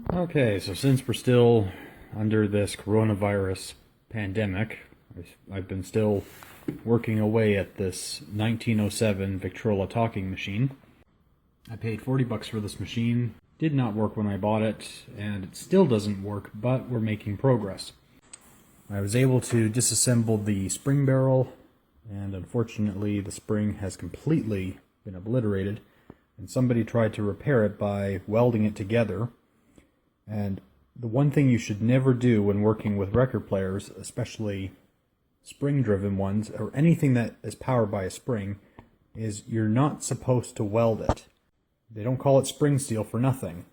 Okay, so since we're still under this coronavirus pandemic, I've been still working away at this 1907 Victrola talking machine. I paid 40 bucks for this machine, did not work when I bought it, and it still doesn't work, but we're making progress. I was able to disassemble the spring barrel, and unfortunately the spring has completely been obliterated, and somebody tried to repair it by welding it together. And the one thing you should never do when working with record players, especially spring-driven ones, or anything that is powered by a spring, is you're not supposed to weld it. They don't call it spring steel for nothing.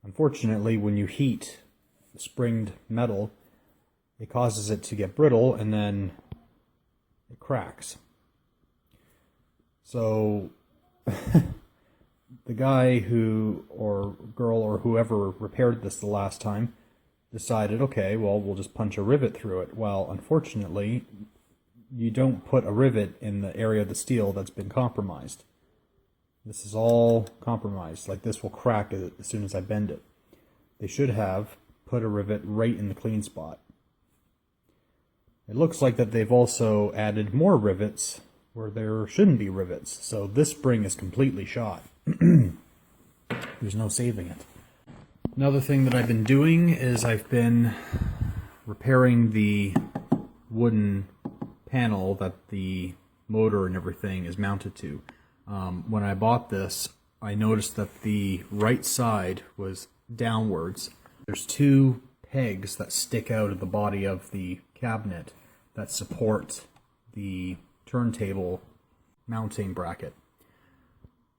Unfortunately, when you heat springed metal, it causes it to get brittle and then it cracks. So the guy or girl or whoever repaired this the last time decided, okay, well, we'll just punch a rivet through it. Well, unfortunately, you don't put a rivet in the area of the steel that's been compromised. This is all compromised. Like, this will crack as soon as I bend it. They should have put a rivet right in the clean spot. It looks like that they've also added more rivets where there shouldn't be rivets. So this spring is completely shot. There's no saving it. Another thing that I've been doing is I've been repairing the wooden panel that the motor and everything is mounted to. When I bought this, I noticed that the right side was downwards. There's two pegs that stick out of the body of the cabinet that support the turntable mounting bracket.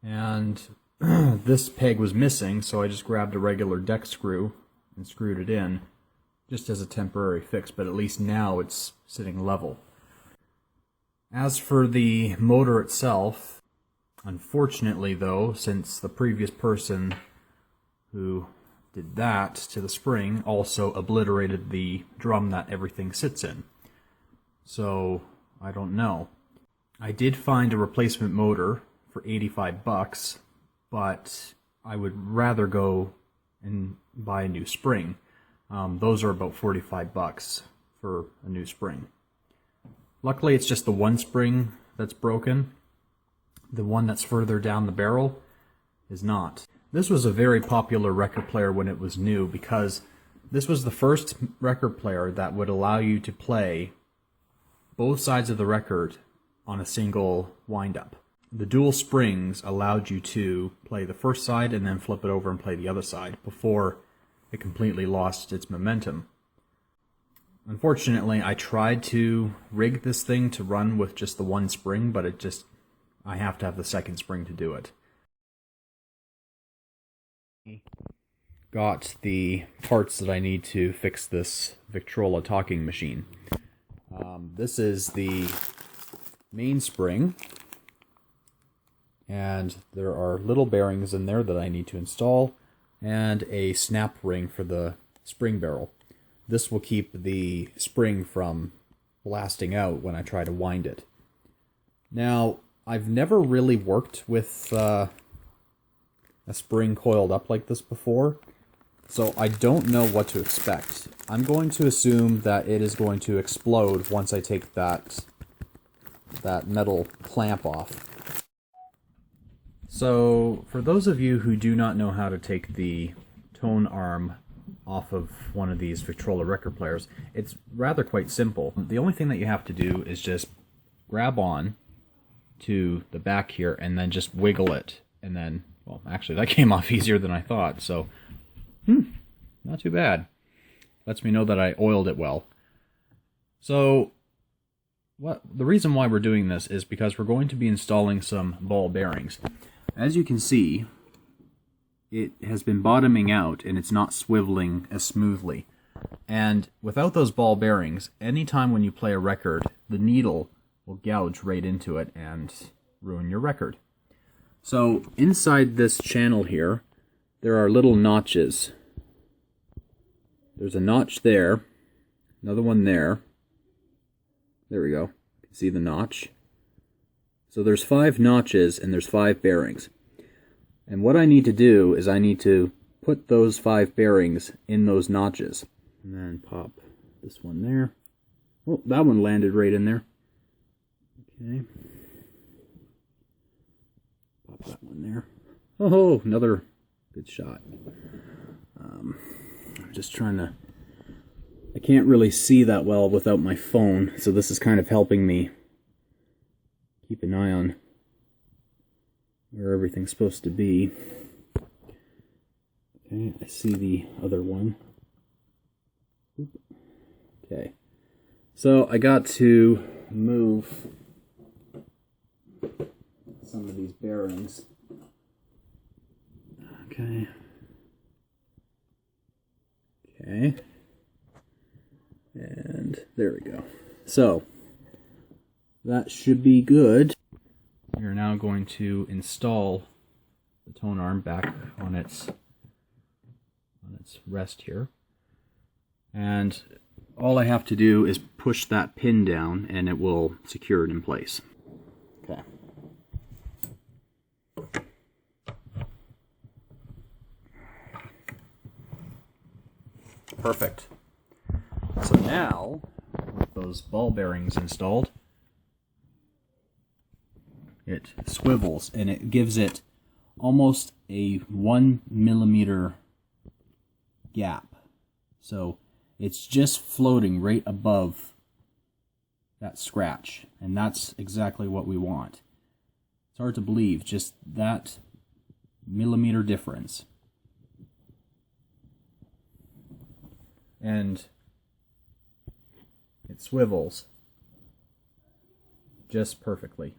And this peg was missing, so I just grabbed a regular deck screw and screwed it in, just as a temporary fix, but at least now it's sitting level. As for the motor itself, unfortunately though, since the previous person who did that to the spring also obliterated the drum that everything sits in. So, I don't know. I did find a replacement motor for 85 bucks, but I would rather go and buy a new spring. Those are about 45 bucks for a new spring. Luckily, it's just the one spring that's broken. The one that's further down the barrel is not. This was a very popular record player when it was new because this was the first record player that would allow you to play both sides of the record on a single wind-up. The dual springs allowed you to play the first side and then flip it over and play the other side before it completely lost its momentum. Unfortunately, I tried to rig this thing to run with just the one spring, but I have to have the second spring to do it. Got the parts that I need to fix this Victrola talking machine. This is the main spring, and there are little bearings in there that I need to install, and a snap ring for the spring barrel. This will keep the spring from blasting out when I try to wind it. Now, I've never really worked with a spring coiled up like this before, so I don't know what to expect. I'm going to assume that it is going to explode once I take that metal clamp off. So, for those of you who do not know how to take the Tonearm off of one of these Victrola record players, it's rather quite simple. The only thing that you have to do is just grab on to the back here and then just wiggle it, and then, well, actually that came off easier than I thought, so not too bad. Lets me know that I oiled it well. So the reason why we're doing this is because we're going to be installing some ball bearings. As you can see, it has been bottoming out and it's not swiveling as smoothly. And without those ball bearings, anytime when you play a record, the needle will gouge right into it and ruin your record. So inside this channel here, there are little notches. There's a notch there, another one there. There we go. You can see the notch. So there's 5 notches and there's 5 bearings. And what I need to do is I need to put those 5 bearings in those notches. And then pop this one there. Oh, that one landed right in there. Okay. Pop that one there. Oh, another good shot. I'm just trying to... I can't really see that well without my phone, so this is kind of helping me keep an eye on where everything's supposed to be. Okay, I see the other one. Okay, so I got to move some of these bearings. Okay. Okay. And there we go. So, that should be good. We are now going to install the Tonearm back on its rest here. And all I have to do is push that pin down and it will secure it in place. Okay. Perfect. So now, with those ball bearings installed, it swivels and it gives it almost a 1 millimeter gap. So it's just floating right above that scratch, and that's exactly what we want. It's hard to believe, just that millimeter difference. And it swivels just perfectly.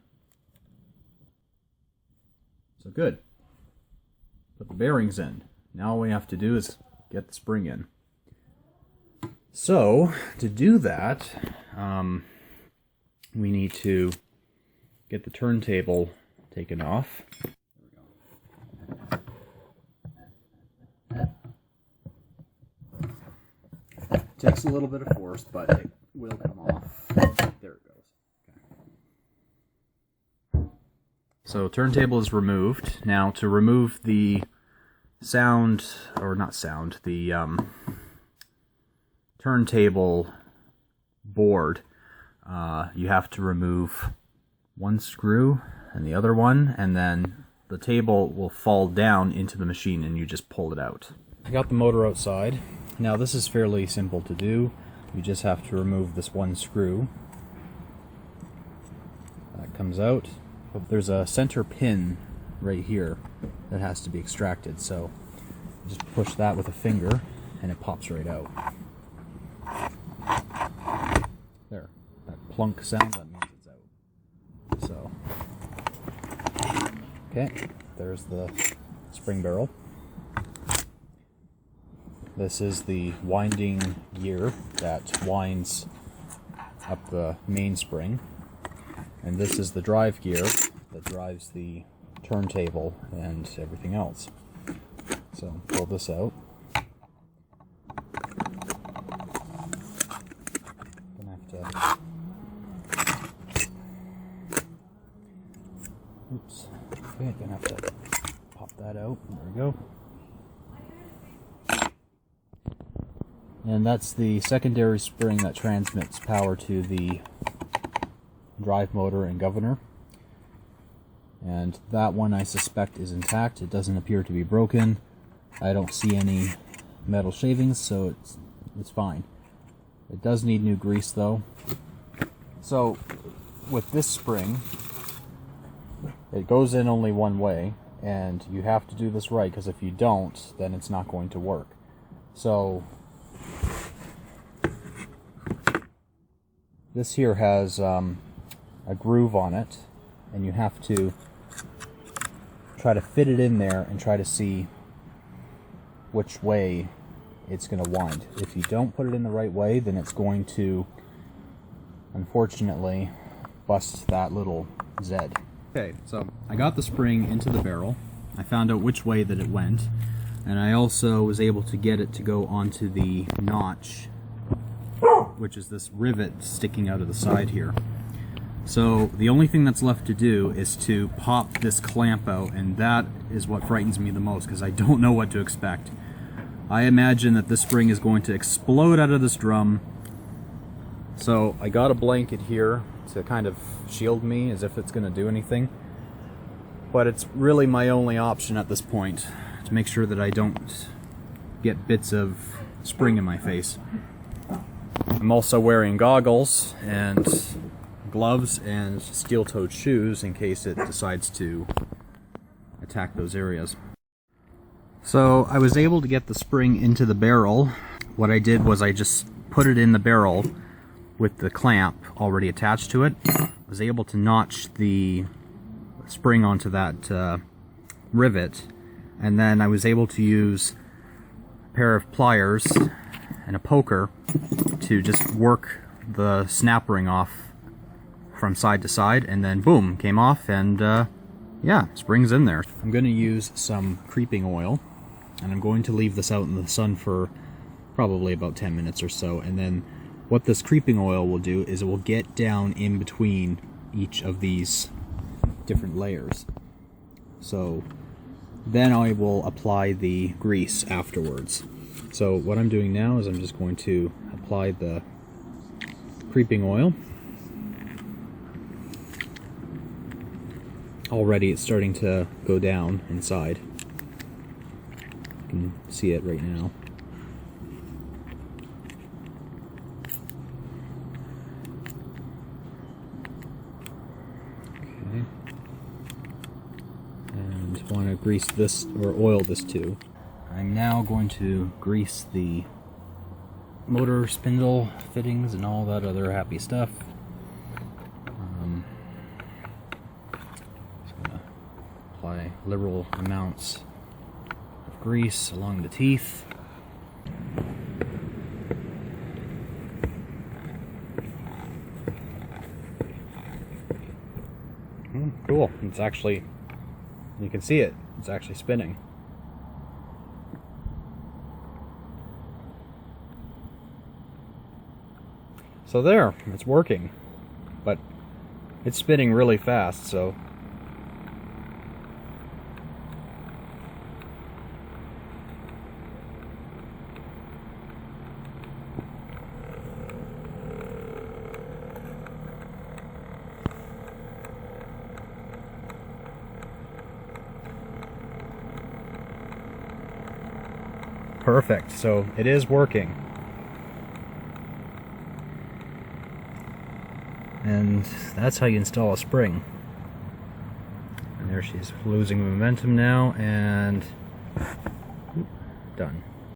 So good. Put the bearings in. Now all we have to do is get the spring in. So, to do that, we need to get the turntable taken off. Takes a little bit of force, but it will come off. There it goes. Okay. So turntable is removed. Now to remove the sound, or not sound, the turntable board, you have to remove one screw and the other one, and then the table will fall down into the machine and you just pull it out. I got the motor outside. Now this is fairly simple to do. You just have to remove this one screw. That comes out. But there's a center pin right here that has to be extracted, so just push that with a finger and it pops right out. There. That plunk sound, that means it's out. So, okay, there's the spring barrel. This is the winding gear that winds up the mainspring. And this is the drive gear that drives the turntable and everything else. So pull this out. Gonna have to... Oops. Okay, gonna have to pop that out. There we go. And that's the secondary spring that transmits power to the drive motor and governor. And that one I suspect is intact. It doesn't appear to be broken. I don't see any metal shavings, so it's fine. It does need new grease though. So with this spring, it goes in only one way, and you have to do this right, because if you don't, then it's not going to work. So this here has a groove on it, and you have to try to fit it in there and try to see which way it's going to wind. If you don't put it in the right way, then it's going to, unfortunately, bust that little Z. Okay, so I got the spring into the barrel. I found out which way that it went, and I also was able to get it to go onto the notch, which is this rivet sticking out of the side here. So the only thing that's left to do is to pop this clamp out, and that is what frightens me the most because I don't know what to expect. I imagine that this spring is going to explode out of this drum. So I got a blanket here to kind of shield me as if it's going to do anything. But it's really my only option at this point to make sure that I don't get bits of spring in my face. I'm also wearing goggles and gloves and steel-toed shoes in case it decides to attack those areas. So I was able to get the spring into the barrel. What I did was I just put it in the barrel with the clamp already attached to it. I was able to notch the spring onto that rivet, and then I was able to use a pair of pliers and a poker to just work the snap ring off from side to side, and then boom, came off, and yeah, spring's in there. I'm going to use some creeping oil, and I'm going to leave this out in the sun for probably about 10 minutes or so, and then what this creeping oil will do is it will get down in between each of these different layers. So then I will apply the grease afterwards. So what I'm doing now is I'm just going to apply the creeping oil. Already it's starting to go down inside. You can see it right now. Okay. And want to grease this, or oil this too. I'm now going to grease the motor spindle fittings and all that other happy stuff. Apply liberal amounts of grease along the teeth. Cool. It's actually, you can see it. It's actually spinning. So there, it's working. But it's spinning really fast, so perfect. So it is working. And that's how you install a spring. And there she's losing momentum now, and done.